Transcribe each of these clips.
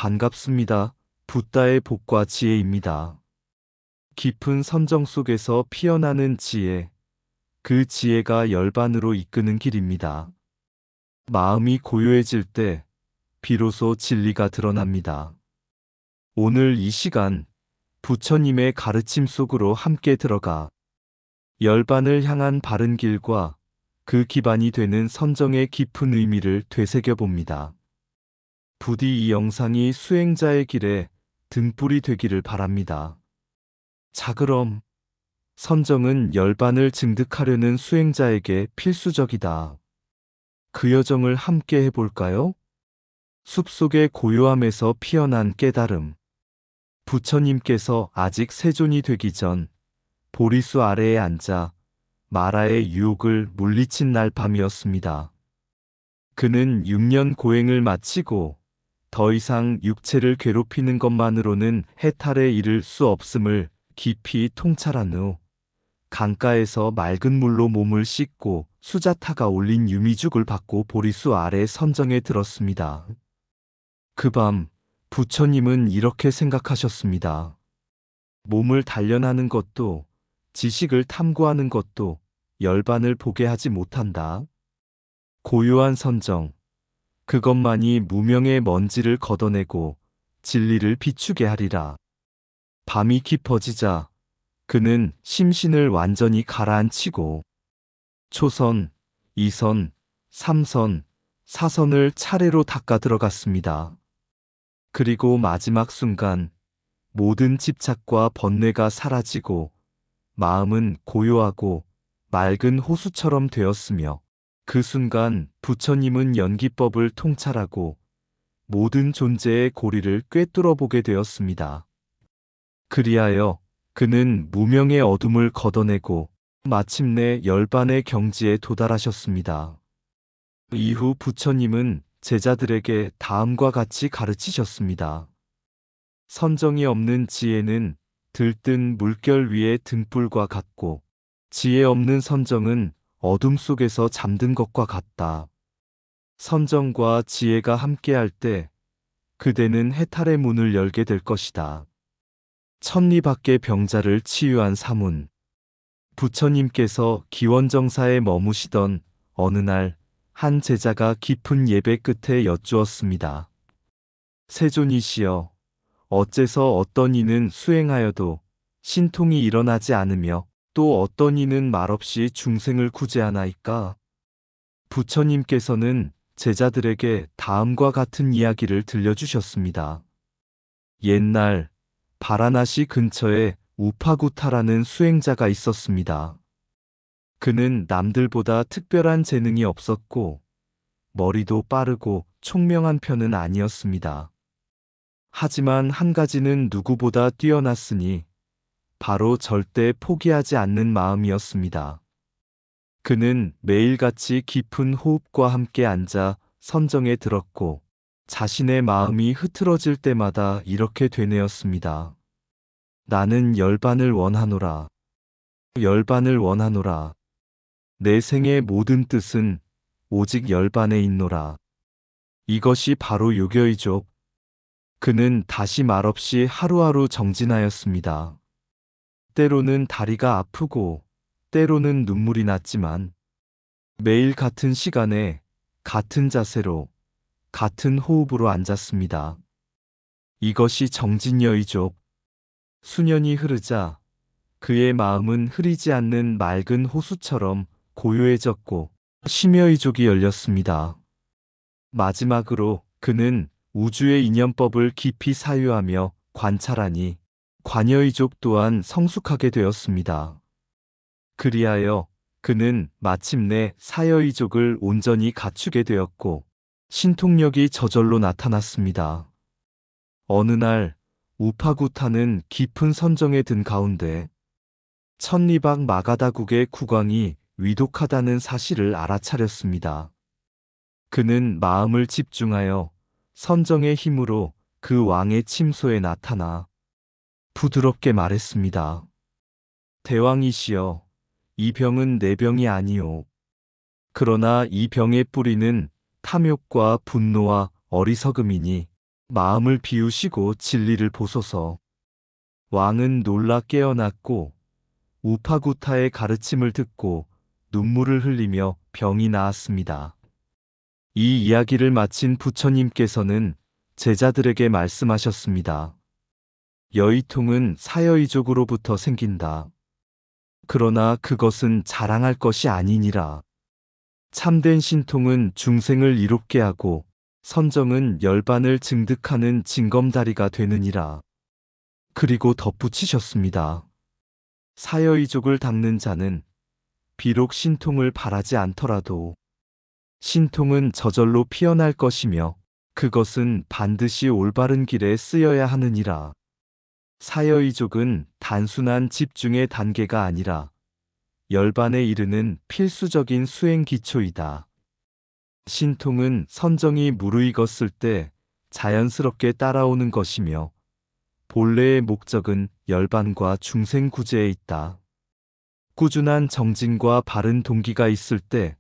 반갑습니다. 붓다의 복과 지혜입니다. 깊은 선정 속에서 피어나는 지혜, 그 지혜가 열반으로 이끄는 길입니다. 마음이 고요해질 때 비로소 진리가 드러납니다. 오늘 이 시간 부처님의 가르침 속으로 함께 들어가 열반을 향한 바른 길과 그 기반이 되는 선정의 깊은 의미를 되새겨 봅니다. 부디 이 영상이 수행자의 길에 등불이 되기를 바랍니다. 자, 그럼 선정은 열반을 증득하려는 수행자에게 필수적이다. 그 여정을 함께 해볼까요? 숲속의 고요함에서 피어난 깨달음. 부처님께서 아직 세존이 되기 전 보리수 아래에 앉아 마라의 유혹을 물리친 날 밤이었습니다. 그는 6년 고행을 마치고 더 이상 육체를 괴롭히는 것만으로는 해탈에 이를 수 없음을 깊이 통찰한 후 강가에서 맑은 물로 몸을 씻고 수자타가 올린 유미죽을 받고 보리수 아래 선정에 들었습니다. 그 밤 부처님은 이렇게 생각하셨습니다. 몸을 단련하는 것도 지식을 탐구하는 것도 열반을 보게 하지 못한다. 고요한 선정, 그것만이 무명의 먼지를 걷어내고 진리를 비추게 하리라. 밤이 깊어지자 그는 심신을 완전히 가라앉히고 초선, 2선, 3선, 4선을 차례로 닦아 들어갔습니다. 그리고 마지막 순간 모든 집착과 번뇌가 사라지고 마음은 고요하고 맑은 호수처럼 되었으며 그 순간 부처님은 연기법을 통찰하고 모든 존재의 고리를 꿰뚫어 보게 되었습니다. 그리하여 그는 무명의 어둠을 걷어내고 마침내 열반의 경지에 도달하셨습니다. 이후 부처님은 제자들에게 다음과 같이 가르치셨습니다. 선정이 없는 지혜는 들뜬 물결 위의 등불과 같고 지혜 없는 선정은 어둠 속에서 잠든 것과 같다. 선정과 지혜가 함께할 때 그대는 해탈의 문을 열게 될 것이다. 천리 밖의 병자를 치유한 사문. 부처님께서 기원정사에 머무시던 어느 날 한 제자가 깊은 예배 끝에 여쭈었습니다. 세존이시여, 어째서 어떤 이는 수행하여도 신통이 일어나지 않으며 또 어떤 이는 말없이 중생을 구제하나이까? 부처님께서는 제자들에게 다음과 같은 이야기를 들려주셨습니다. 옛날 바라나시 근처에 우파구타라는 수행자가 있었습니다. 그는 남들보다 특별한 재능이 없었고 머리도 빠르고 총명한 편은 아니었습니다. 하지만 한 가지는 누구보다 뛰어났으니 바로 절대 포기하지 않는 마음이었습니다. 그는 매일같이 깊은 호흡과 함께 앉아 선정에 들었고 자신의 마음이 흐트러질 때마다 이렇게 되뇌었습니다. 나는 열반을 원하노라. 열반을 원하노라. 내 생의 모든 뜻은 오직 열반에 있노라. 이것이 바로 요교이족. 그는 다시 말없이 하루하루 정진하였습니다. 때로는 다리가 아프고 때로는 눈물이 났지만 매일 같은 시간에 같은 자세로 같은 호흡으로 앉았습니다. 이것이 정진여의족. 수년이 흐르자 그의 마음은 흐리지 않는 맑은 호수처럼 고요해졌고 심여의족이 열렸습니다. 마지막으로 그는 우주의 인연법을 깊이 사유하며 관찰하니 관여의족 또한 성숙하게 되었습니다. 그리하여 그는 마침내 사여의족을 온전히 갖추게 되었고 신통력이 저절로 나타났습니다. 어느 날 우파구타는 깊은 선정에 든 가운데 천리박 마가다국의 국왕이 위독하다는 사실을 알아차렸습니다. 그는 마음을 집중하여 선정의 힘으로 그 왕의 침소에 나타나 부드럽게 말했습니다. 대왕이시여, 이 병은 내 병이 아니오. 그러나 이 병의 뿌리는 탐욕과 분노와 어리석음이니 마음을 비우시고 진리를 보소서. 왕은 놀라 깨어났고 우파구타의 가르침을 듣고 눈물을 흘리며 병이 나았습니다. 이 이야기를 마친 부처님께서는 제자들에게 말씀하셨습니다. 여의통은 사여이족으로부터 생긴다. 그러나 그것은 자랑할 것이 아니니라. 참된 신통은 중생을 이롭게 하고 선정은 열반을 증득하는 징검다리가 되느니라. 그리고 덧붙이셨습니다. 사여이족을 닦는 자는 비록 신통을 바라지 않더라도 신통은 저절로 피어날 것이며 그것은 반드시 올바른 길에 쓰여야 하느니라. 사여이족은 단순한 집중의 단계가 아니라 열반에 이르는 필수적인 수행 기초이다. 신통은 선정이 무르익었을 때 자연스럽게 따라오는 것이며 본래의 목적은 열반과 중생 구제에 있다. 꾸준한 정진과 바른 동기가 있을 때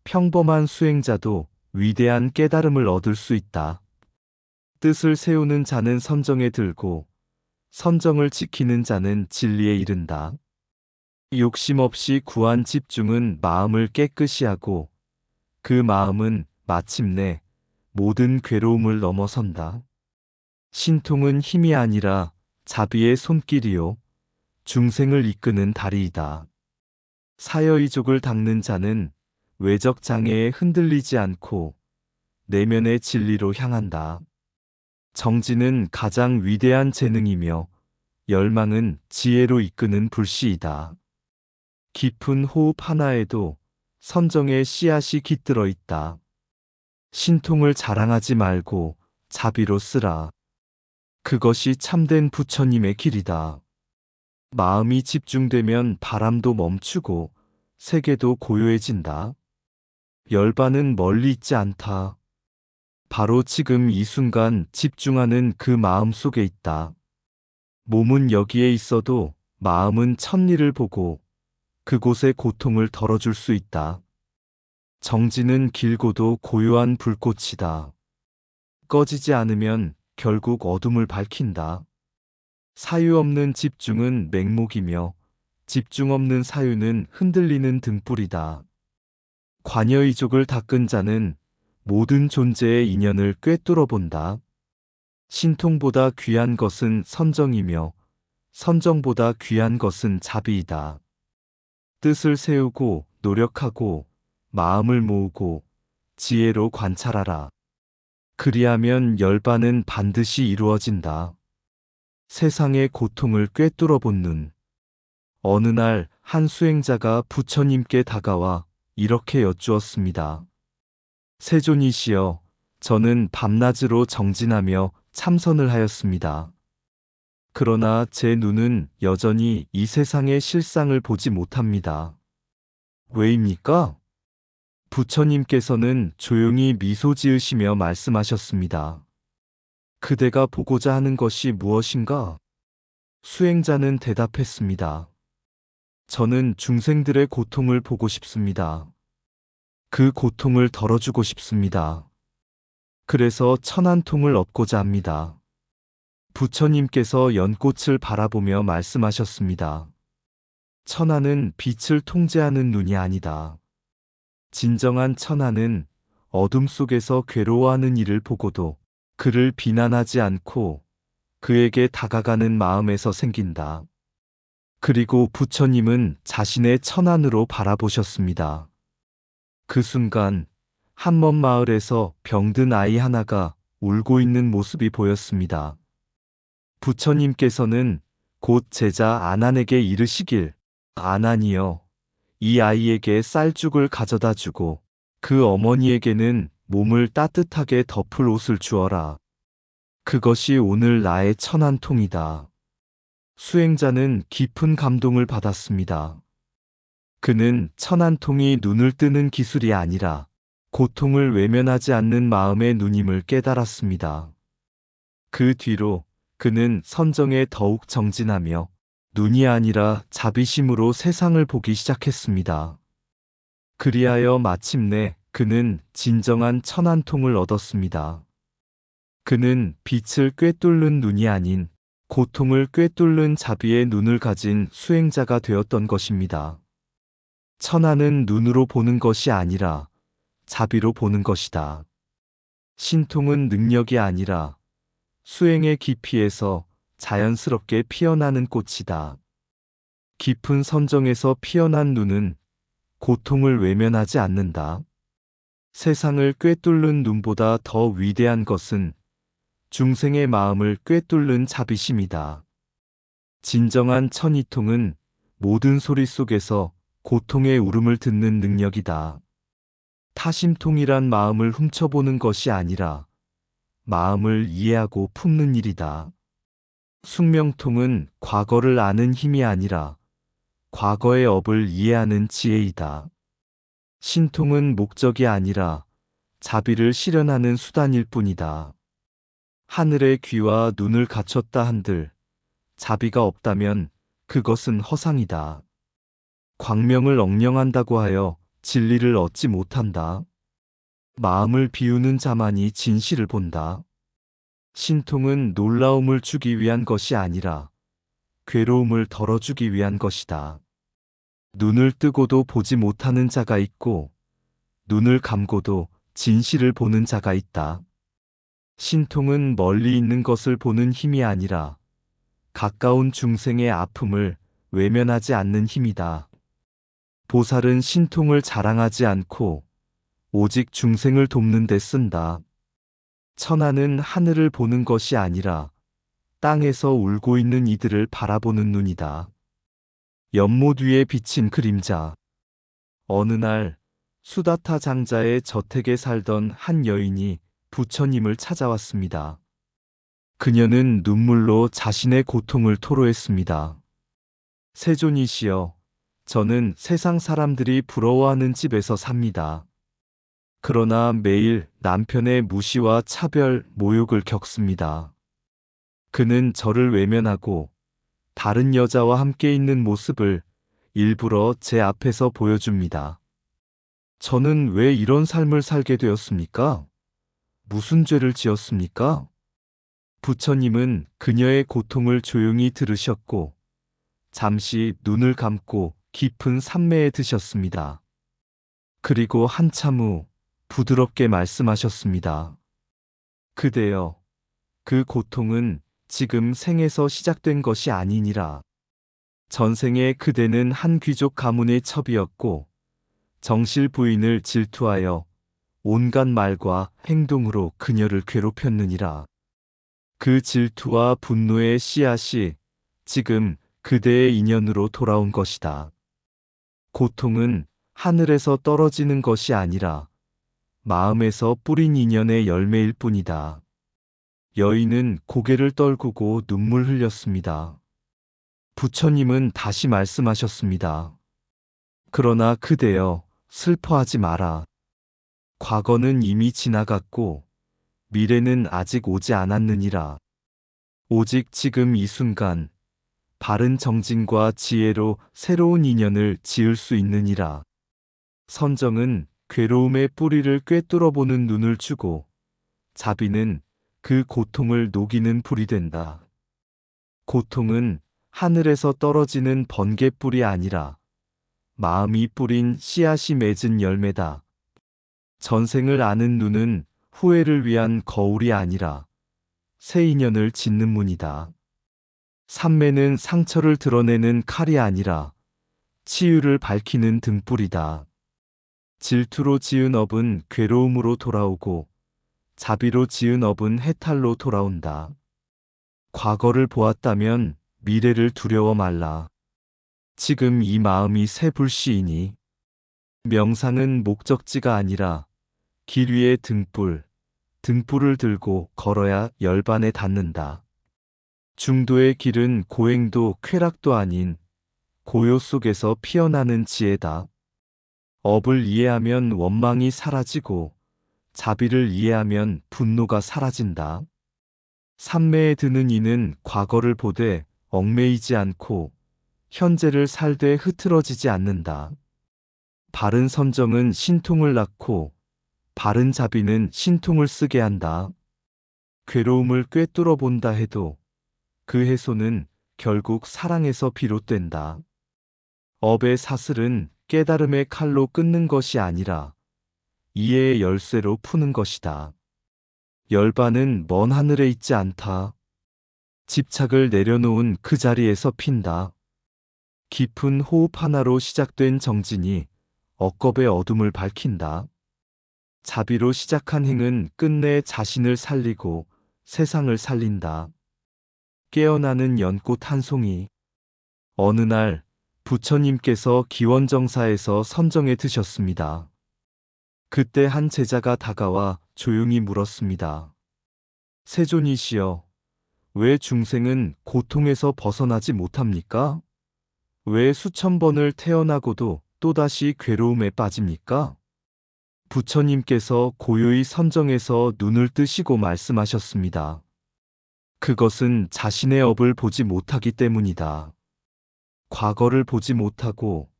평범한 수행자도 위대한 깨달음을 얻을 수 있다. 뜻을 세우는 자는 선정에 들고 선정을 지키는 자는 진리에 이른다. 욕심 없이 구한 집중은 마음을 깨끗이 하고 그 마음은 마침내 모든 괴로움을 넘어선다. 신통은 힘이 아니라 자비의 손길이요 중생을 이끄는 다리이다. 사여이족을 닦는 자는 외적 장애에 흔들리지 않고 내면의 진리로 향한다. 정진은 가장 위대한 재능이며 열망은 지혜로 이끄는 불씨이다. 깊은 호흡 하나에도 선정의 씨앗이 깃들어 있다. 신통을 자랑하지 말고 자비로 쓰라. 그것이 참된 부처님의 길이다. 마음이 집중되면 바람도 멈추고 세계도 고요해진다. 열반은 멀리 있지 않다. 바로 지금 이 순간 집중하는 그 마음 속에 있다. 몸은 여기에 있어도 마음은 천리를 보고 그곳의 고통을 덜어줄 수 있다. 정진은 길고도 고요한 불꽃이다. 꺼지지 않으면 결국 어둠을 밝힌다. 사유 없는 집중은 맹목이며 집중 없는 사유는 흔들리는 등불이다. 관여이족을 닦은 자는 모든 존재의 인연을 꿰뚫어 본다. 신통보다 귀한 것은 선정이며 선정보다 귀한 것은 자비이다. 뜻을 세우고 노력하고 마음을 모으고 지혜로 관찰하라. 그리하면 열반은 반드시 이루어진다. 세상의 고통을 꿰뚫어 본 눈. 어느 날 한 수행자가 부처님께 다가와 이렇게 여쭈었습니다. 세존이시여, 저는 밤낮으로 정진하며 참선을 하였습니다. 그러나 제 눈은 여전히 이 세상의 실상을 보지 못합니다. 왜입니까? 부처님께서는 조용히 미소 지으시며 말씀하셨습니다. 그대가 보고자 하는 것이 무엇인가? 수행자는 대답했습니다. 저는 중생들의 고통을 보고 싶습니다. 그 고통을 덜어주고 싶습니다. 그래서 천안통을 얻고자 합니다. 부처님께서 연꽃을 바라보며 말씀하셨습니다. 천안은 빛을 통제하는 눈이 아니다. 진정한 천안은 어둠 속에서 괴로워하는 이를 보고도 그를 비난하지 않고 그에게 다가가는 마음에서 생긴다. 그리고 부처님은 자신의 천안으로 바라보셨습니다. 그 순간 한 먼 마을에서 병든 아이 하나가 울고 있는 모습이 보였습니다. 부처님께서는 곧 제자 아난에게 이르시길, 아난이여, 이 아이에게 쌀죽을 가져다 주고 그 어머니에게는 몸을 따뜻하게 덮을 옷을 주어라. 그것이 오늘 나의 천안통이다. 수행자는 깊은 감동을 받았습니다. 그는 천안통이 눈을 뜨는 기술이 아니라 고통을 외면하지 않는 마음의 눈임을 깨달았습니다. 그 뒤로 그는 선정에 더욱 정진하며 눈이 아니라 자비심으로 세상을 보기 시작했습니다. 그리하여 마침내 그는 진정한 천안통을 얻었습니다. 그는 빛을 꿰뚫는 눈이 아닌 고통을 꿰뚫는 자비의 눈을 가진 수행자가 되었던 것입니다. 천하는 눈으로 보는 것이 아니라 자비로 보는 것이다. 신통은 능력이 아니라 수행의 깊이에서 자연스럽게 피어나는 꽃이다. 깊은 선정에서 피어난 눈은 고통을 외면하지 않는다. 세상을 꿰뚫는 눈보다 더 위대한 것은 중생의 마음을 꿰뚫는 자비심이다. 진정한 천이통은 모든 소리 속에서 고통의 울음을 듣는 능력이다. 타심통이란 마음을 훔쳐보는 것이 아니라 마음을 이해하고 품는 일이다. 숙명통은 과거를 아는 힘이 아니라 과거의 업을 이해하는 지혜이다. 신통은 목적이 아니라 자비를 실현하는 수단일 뿐이다. 하늘의 귀와 눈을 갖췄다 한들 자비가 없다면 그것은 허상이다. 광명을 억령한다고 하여 진리를 얻지 못한다. 마음을 비우는 자만이 진실을 본다. 신통은 놀라움을 주기 위한 것이 아니라 괴로움을 덜어주기 위한 것이다. 눈을 뜨고도 보지 못하는 자가 있고 눈을 감고도 진실을 보는 자가 있다. 신통은 멀리 있는 것을 보는 힘이 아니라 가까운 중생의 아픔을 외면하지 않는 힘이다. 보살은 신통을 자랑하지 않고 오직 중생을 돕는 데 쓴다. 천하는 하늘을 보는 것이 아니라 땅에서 울고 있는 이들을 바라보는 눈이다. 연못 위에 비친 그림자. 어느 날 수다타 장자의 저택에 살던 한 여인이 부처님을 찾아왔습니다. 그녀는 눈물로 자신의 고통을 토로했습니다. 세존이시여, 저는 세상 사람들이 부러워하는 집에서 삽니다. 그러나 매일 남편의 무시와 차별, 모욕을 겪습니다. 그는 저를 외면하고 다른 여자와 함께 있는 모습을 일부러 제 앞에서 보여줍니다. 저는 왜 이런 삶을 살게 되었습니까? 무슨 죄를 지었습니까? 부처님은 그녀의 고통을 조용히 들으셨고 잠시 눈을 감고 깊은 산매에 드셨습니다. 그리고 한참 후 부드럽게 말씀하셨습니다. 그대여, 그 고통은 지금 생에서 시작된 것이 아니니라. 전생에 그대는 한 귀족 가문의 첩이었고 정실 부인을 질투하여 온갖 말과 행동으로 그녀를 괴롭혔느니라. 그 질투와 분노의 씨앗이 지금 그대의 인연으로 돌아온 것이다. 고통은 하늘에서 떨어지는 것이 아니라 마음에서 뿌린 인연의 열매일 뿐이다. 여인은 고개를 떨구고 눈물 흘렸습니다. 부처님은 다시 말씀하셨습니다. 그러나 그대여, 슬퍼하지 마라. 과거는 이미 지나갔고 미래는 아직 오지 않았느니라. 오직 지금 이 순간 바른 정진과 지혜로 새로운 인연을 지을 수 있느니라. 선정은 괴로움의 뿌리를 꿰뚫어보는 눈을 주고 자비는 그 고통을 녹이는 불이 된다. 고통은 하늘에서 떨어지는 번개불이 아니라 마음이 뿌린 씨앗이 맺은 열매다. 전생을 아는 눈은 후회를 위한 거울이 아니라 새 인연을 짓는 문이다. 삼매는 상처를 드러내는 칼이 아니라 치유를 밝히는 등불이다. 질투로 지은 업은 괴로움으로 돌아오고 자비로 지은 업은 해탈로 돌아온다. 과거를 보았다면 미래를 두려워 말라. 지금 이 마음이 새 불씨이니 명상은 목적지가 아니라 길 위의 등불을 들고 걸어야 열반에 닿는다. 중도의 길은 고행도 쾌락도 아닌 고요 속에서 피어나는 지혜다. 업을 이해하면 원망이 사라지고 자비를 이해하면 분노가 사라진다. 삼매에 드는 이는 과거를 보되 얽매이지 않고 현재를 살되 흐트러지지 않는다. 바른 선정은 신통을 낳고 바른 자비는 신통을 쓰게 한다. 괴로움을 꿰뚫어 본다 해도 그 해소는 결국 사랑에서 비롯된다. 업의 사슬은 깨달음의 칼로 끊는 것이 아니라 이해의 열쇠로 푸는 것이다. 열반은 먼 하늘에 있지 않다. 집착을 내려놓은 그 자리에서 핀다. 깊은 호흡 하나로 시작된 정진이 억겁의 어둠을 밝힌다. 자비로 시작한 행은 끝내 자신을 살리고 세상을 살린다. 깨어나는 연꽃 한 송이. 어느 날 부처님께서 기원정사에서 선정에 드셨습니다. 그때 한 제자가 다가와 조용히 물었습니다. 세존이시여, 왜 중생은 고통에서 벗어나지 못합니까? 왜 수천 번을 태어나고도 또다시 괴로움에 빠집니까? 부처님께서 고요히 선정에서 눈을 뜨시고 말씀하셨습니다. 그것은 자신의 업을 보지 못하기 때문이다. 과거를 보지 못하고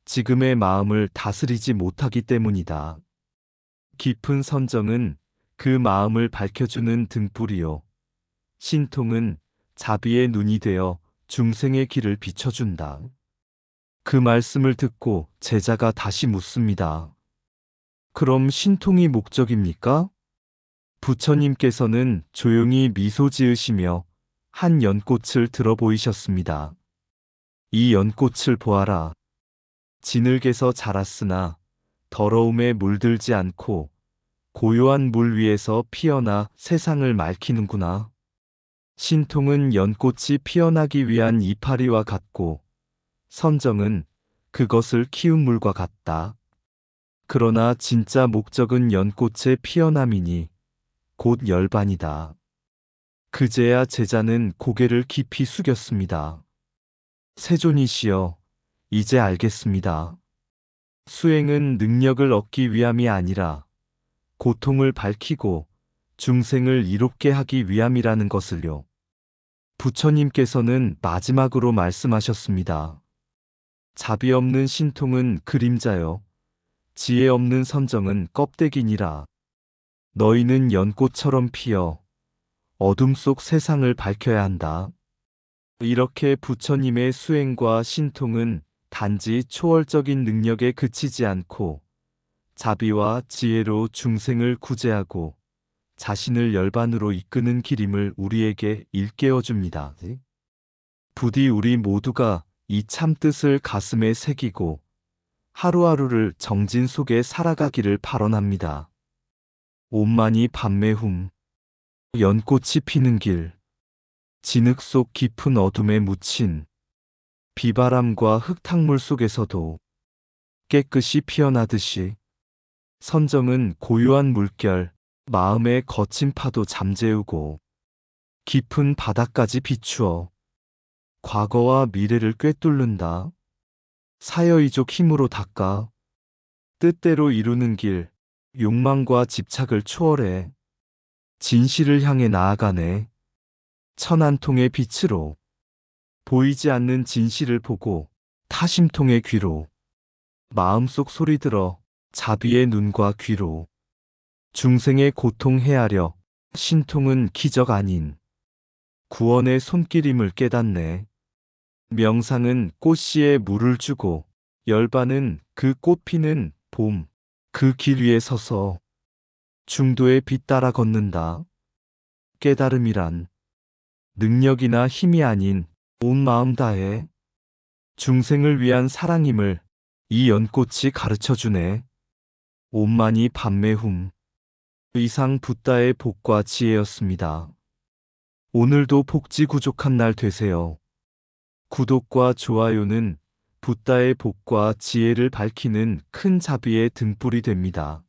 지금의 마음을 다스리지 못하기 때문이다. 깊은 선정은 그 마음을 밝혀주는 등불이요. 신통은 자비의 눈이 되어 중생의 길을 비춰준다. 그 말씀을 듣고 제자가 다시 묻습니다. 그럼 신통이 목적입니까? 부처님께서는 조용히 미소 지으시며 한 연꽃을 들어 보이셨습니다. 이 연꽃을 보아라. 진흙에서 자랐으나 더러움에 물들지 않고 고요한 물 위에서 피어나 세상을 맑히는구나. 신통은 연꽃이 피어나기 위한 이파리와 같고 선정은 그것을 키운 물과 같다. 그러나 진짜 목적은 연꽃의 피어남이니 곧 열반이다. 그제야 제자는 고개를 깊이 숙였습니다. 세존이시여, 이제 알겠습니다. 수행은 능력을 얻기 위함이 아니라 고통을 밝히고 중생을 이롭게 하기 위함이라는 것을요. 부처님께서는 마지막으로 말씀하셨습니다. 자비 없는 신통은 그림자요. 지혜 없는 선정은 껍데기니라. 너희는 연꽃처럼 피어 어둠 속 세상을 밝혀야 한다. 이렇게 부처님의 수행과 신통은 단지 초월적인 능력에 그치지 않고 자비와 지혜로 중생을 구제하고 자신을 열반으로 이끄는 길임을 우리에게 일깨워 줍니다. 부디 우리 모두가 이 참뜻을 가슴에 새기고 하루하루를 정진 속에 살아가기를 발언합니다. 옴마니 밤매훔. 연꽃이 피는 길. 진흙 속 깊은 어둠에 묻힌 비바람과 흙탕물 속에서도 깨끗이 피어나듯이 선정은 고요한 물결, 마음의 거친 파도 잠재우고 깊은 바다까지 비추어 과거와 미래를 꿰뚫는다. 사여이족 힘으로 닦아 뜻대로 이루는 길, 욕망과 집착을 초월해 진실을 향해 나아가네. 천안통의 빛으로 보이지 않는 진실을 보고 타심통의 귀로 마음속 소리 들어 자비의 눈과 귀로 중생의 고통 헤아려 신통은 기적 아닌 구원의 손길임을 깨닫네. 명상은 꽃씨에 물을 주고 열반은 그 꽃 피는 봄, 그 길 위에 서서 중도의 빛 따라 걷는다. 깨달음이란 능력이나 힘이 아닌 온 마음 다해 중생을 위한 사랑임을 이 연꽃이 가르쳐주네. 옴마니 밤매훔. 이상 붓다의 복과 지혜였습니다. 오늘도 복지구족한 날 되세요. 구독과 좋아요는 붓다의 복과 지혜를 밝히는 큰 자비의 등불이 됩니다.